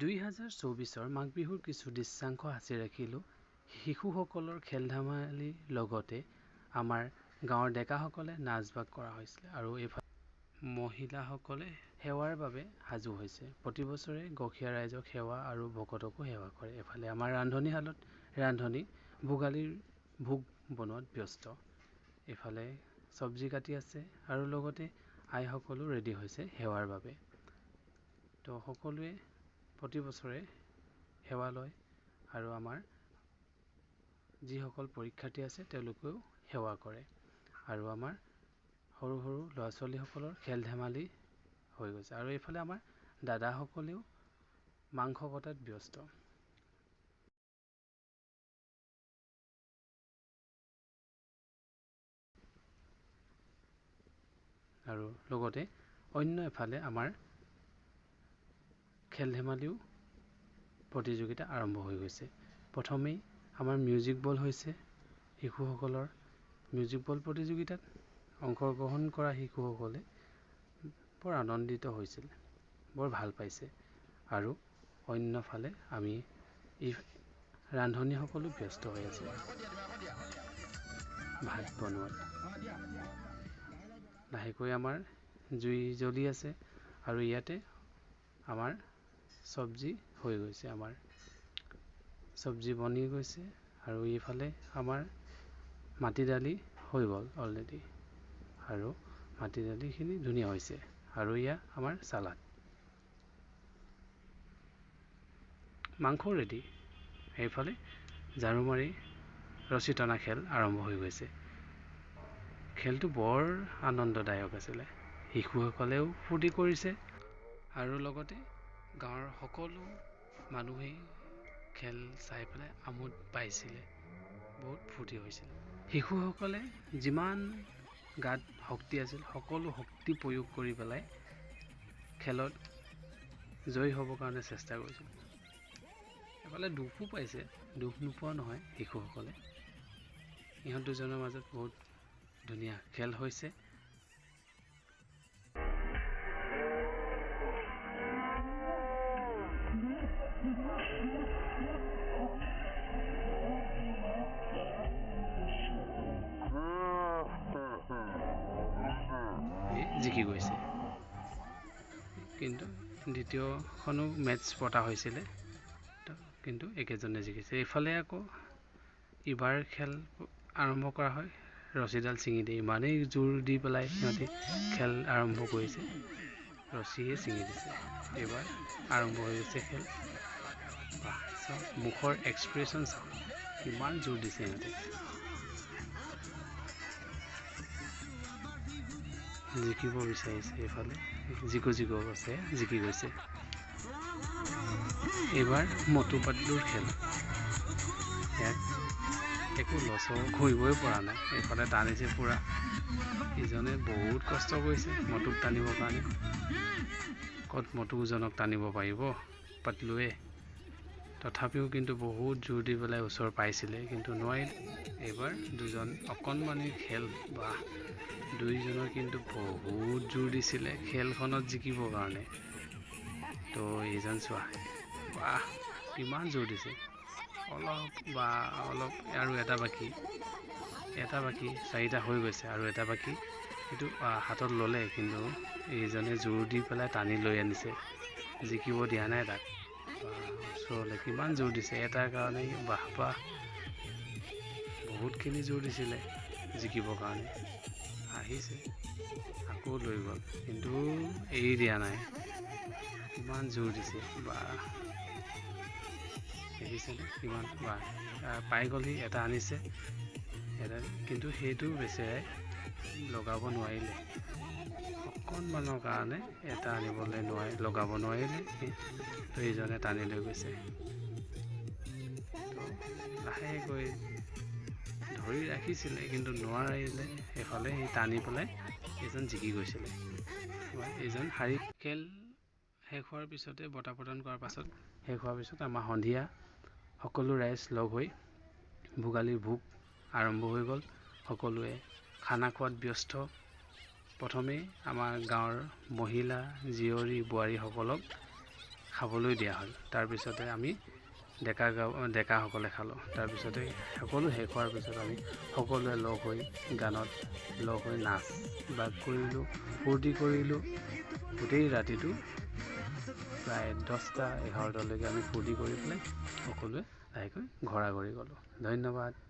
2024 মাঘ বিহুৰ কিছু দৃশ্যাংশ সাঁচি ৰাখিলোঁ শিশুসকলৰ খেল ধেমালিৰ লগতে আমাৰ গাঁৱৰ ডেকাসকলে নাচ বাগ কৰা হৈছিলে আৰু এইফালে মহিলাসকলে সেৱাৰ বাবে সাজু হৈছে। প্ৰতি বছৰে গঁসিয়া ৰাইজক সেৱা আৰু ভকতকো সেৱা কৰে। এফালে আমাৰ ৰান্ধনীশালত ৰান্ধনী ভোগালীৰ ভোগ বনোৱাত ব্যস্ত। এইফালে চব্জি কাটি আছে আৰু লগতে আইসকলো ৰেডি হৈছে সেৱাৰ বাবে। তো সকলোৱে প্ৰতি বছৰে সেৱা লয় আৰু আমাৰ যিসকল পৰীক্ষাৰ্থী আছে তেওঁলোকেও সেৱা কৰে আৰু আমাৰ সৰু সৰু ল'ৰা ছোৱালীসকলৰ খেল ধেমালি হৈ গৈছে আৰু এইফালে আমাৰ দাদাসকলেও মাংস কটাত ব্যস্ত। আৰু লগতে অন্য এফালে আমাৰ খেল ধেমালিও প্ৰতিযোগিতা আৰম্ভ হৈ গৈছে। প্ৰথমেই আমাৰ মিউজিক বল হৈছে শিশুসকলৰ মিউজিক বল প্ৰতিযোগিতাত অংশগ্ৰহণ কৰা শিশুসকলে বৰ আনন্দিত হৈছিল, বৰ ভাল পাইছে আৰু অন্যফালে আমি ৰান্ধনীসকলো ব্যস্ত হৈ আছে ভাত বনোৱাত। লাহেকৈ আমাৰ জুই জ্বলি আছে আৰু ইয়াতে আমাৰ চব্জি হৈ গৈছে, আমাৰ চব্জি বনি গৈছে আৰু এইফালে আমাৰ মাটি দালি হৈ গ'ল অলৰেডি আৰু মাটি দালিখিনি ধুনীয়া হৈছে আৰু এয়া আমাৰ চালাড, মাংস ৰেডি। এইফালে ঝাৰু মাৰি ৰছী টনা খেল আৰম্ভ হৈ গৈছে। খেলটো বৰ আনন্দদায়ক আছিলে, শিশুসকলেও ফূৰ্তি কৰিছে আৰু লগতে গাঁৱৰ সকলো মানুহেই খেল চাই পেলাই আমোদ পাইছিলে, বহুত ফূৰ্তি হৈছিল। শিশুসকলে যিমান গাত শক্তি আছিল সকলো শক্তি প্ৰয়োগ কৰি পেলাই খেলত জয়ী হ'বৰ কাৰণে চেষ্টা কৰিছিল। এফালে দুখো পাইছে, দুখ নোপোৱা নহয় শিশুসকলে। ইহঁত দুজনৰ মাজত বহুত ধুনীয়া খেল হৈছে। জিকি গৈছে, কিন্তু দ্বিতীয়খনো মেটছ পতা হৈছিলে কিন্তু একেজনে জিকিছে। এইফালে আকৌ ইবাৰ খেল আৰম্ভ কৰা হয় ৰছীডাল ছিঙি দিয়ে, ইমানেই জোৰ দি পেলাই সিহঁতে খেল আৰম্ভ কৰিছে, ৰছীয়ে ছিঙি দিছে। এইবাৰ আৰম্ভ হৈ গৈছে খেল। চাওক মুখৰ এক্সপ্ৰেশ্যন চাওক, কিমান জোৰ দিছে সিহঁতে। জিকিব বিচাৰিছে, এইফালে জিকো আছে, জিকি গৈছে। এইবাৰ মটু পাটলুৰ খেল, ইয়াত একো লচৰ ঘূৰিবই পৰা নাই, এইফালে টানিছে পুৰা। ইজনে বহুত কষ্ট কৰিছে মটুক টানিবৰ কাৰণে, ক'ত মটুজনক টানিব পাৰিব পাটলুৱে, তথাপিও কিন্তু বহুত জোৰ দি পেলাই ওচৰ পাইছিলে কিন্তু নোৱাৰিলে। এইবাৰ দুজন অকণমানিৰ খেল, বা দুইজনৰ কিন্তু বহুত জোৰ দিছিলে খেলখনত জিকিবৰ কাৰণে। তো এইজন চোৱা, বাহ কিমান জোৰ দিছে, অলপ আৰু এটা বাকী, চাৰিটা হৈ গৈছে আৰু এটা বাকী, সেইটো হাতত ল'লে কিন্তু এইজনে জোৰ দি পেলাই টানি লৈ আনিছে, জিকিব দিয়া নাই তাক। ওচৰলৈ কিমান জোৰ দিছে এটাৰ কাৰণে, বাহ বহুতখিনি জোৰ দিছিলে জিকিবৰ কাৰণে। আহিছে আকৌ লৈ গ'ল কিন্তু এৰি দিয়া নাই, কিমান জোৰ দিছে, বা দেখিছেনে কিমান, বা পাই গ'লহি, এটা আনিছে এটা, কিন্তু সেইটো বেচেৰাই লগাব নোৱাৰিলে, অকণমানৰ কাৰণে এটা আনিবলৈ লগাব নোৱাৰিলে, তো এইজনে টানি লৈ গৈছে। তো লাহেকৈ ধৰি ৰাখিছিলে কিন্তু নোৱাৰিলে, সেইফালে সি টানি পেলাই এইজন জিকি গৈছিলে, এইজন হাৰি। খেল শেষ হোৱাৰ পিছতে, বঁটা প্ৰদান কৰাৰ পাছত শেষ হোৱাৰ পিছত আমাৰ সন্ধিয়া সকলো ৰাইজ লগ হৈ ভোগালীৰ ভোগ আৰম্ভ হৈ গ'ল। সকলোৱে খানা খোৱাত ব্যস্ত। প্ৰথমেই আমাৰ গাঁৱৰ মহিলা জীয়ৰী বোৱাৰীসকলক খাবলৈ দিয়া হ'ল। তাৰপিছতে আমি ডেকাসকলে খালোঁ। তাৰপিছতে সকলো শেষ হোৱাৰ পিছত আমি সকলোৱে লগ হৈ গানত লগ হৈ নাচ বাগ কৰিলোঁ, ফূৰ্তি কৰিলোঁ। গোটেই ৰাতিটো প্ৰায় 10টা 11টালৈকে আমি ফূৰ্তি কৰি পেলাই সকলোৱে লাহেকৈ ঘৰা ঘৰি গ'লোঁ। ধন্যবাদ।